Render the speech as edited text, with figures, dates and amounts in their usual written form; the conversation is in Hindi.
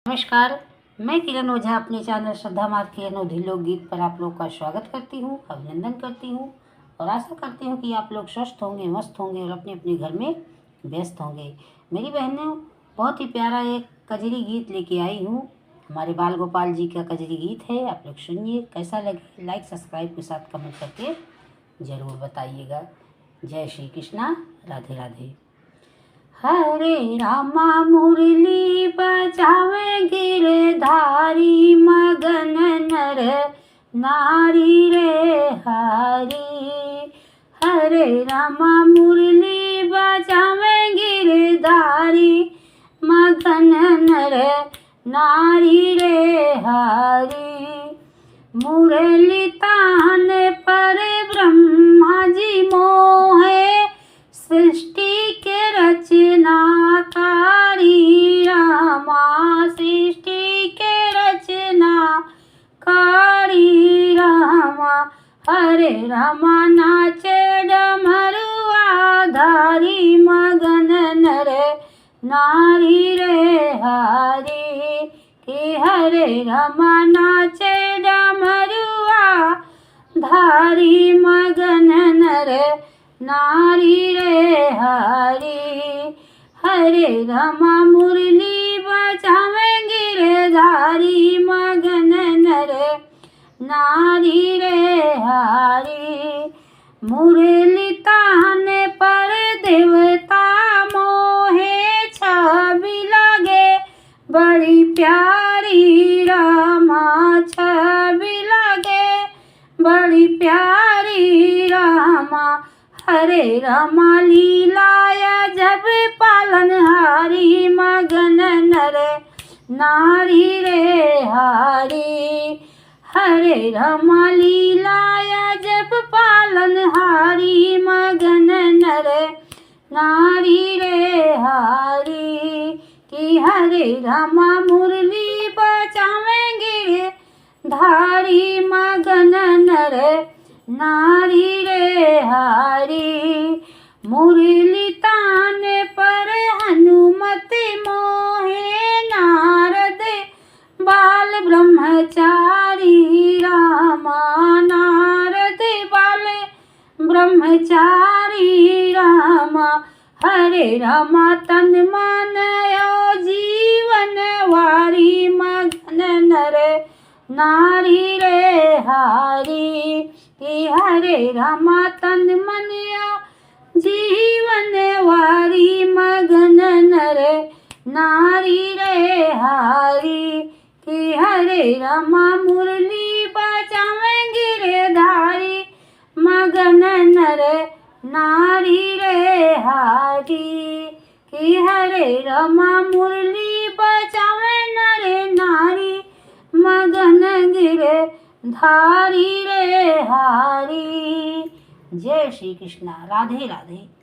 नमस्कार, मैं किरण ओझा अपने चैनल श्रद्धा मार्ग के अनोधी लोकगीत पर आप लोग का स्वागत करती हूँ, अभिनंदन करती हूँ और आशा करती हूँ कि आप लोग स्वस्थ होंगे, मस्त होंगे और अपने अपने घर में व्यस्त होंगे। मेरी बहनों, बहुत ही प्यारा एक कजरी गीत लेके आई हूँ। हमारे बाल गोपाल जी का कजरी गीत है, आप लोग सुनिए। कैसा लगे लाइक सब्सक्राइब के साथ कमेंट करके ज़रूर बताइएगा। जय श्री कृष्णा, राधे राधे। हरे रामा मुरली बजावे गिरधारी, मगन नर नारी रे हरी। हरे रामा मुरली बजावे गिरधारी, मगन नर नारी रे हरी। मुरली तान पर ब्रह्मा जी मोहे, सृष्टि के रचनाकारी रामा, सृष्टि के रचनाकारी रामा। हरे रामा नाचे डमरुआ धारी, मगन नर नारी रे हरी। कि हरे रामा नाचे डमरुआ धारी, मगन नर नारी रे हरी। हरे रामा मुरली बजावे गिरधारी, मगन नर नारी रे हरी। मुरली ताने पर देवता मोहे, छवि लगे बड़ी प्यारी रामा, छवि लगे बड़ी प्यारी रामा। हरे रामा लीलाया जब पालनहारी, मगन नर नारी रे हरी। हरे रामा लीलाया जब पालनहारी, मगन नर नारी रे हरी। कि हरे रामा मुरली बजावेंगे धारी, मगन नर नारी रे हरी। मुरली ताने पर हनुमति मोहे, नारद बाल ब्रह्मचारी रामा, नारद बाल ब्रह्मचारी रामा। हरे रामा तन मन जीवन वारी, मगन नर नारी रे हरी। कि हरे रामा तन मन जीवन वारी, मगन नर नारी रे हरी। कि हरे रामा मुरली बजावे गिरधारी, मगन नर नारी रे हरी। कि हरे रामा मुरली बजावे नर नारी, मगन गिरधारी रे हरी। जय श्री कृष्णा, राधे राधे।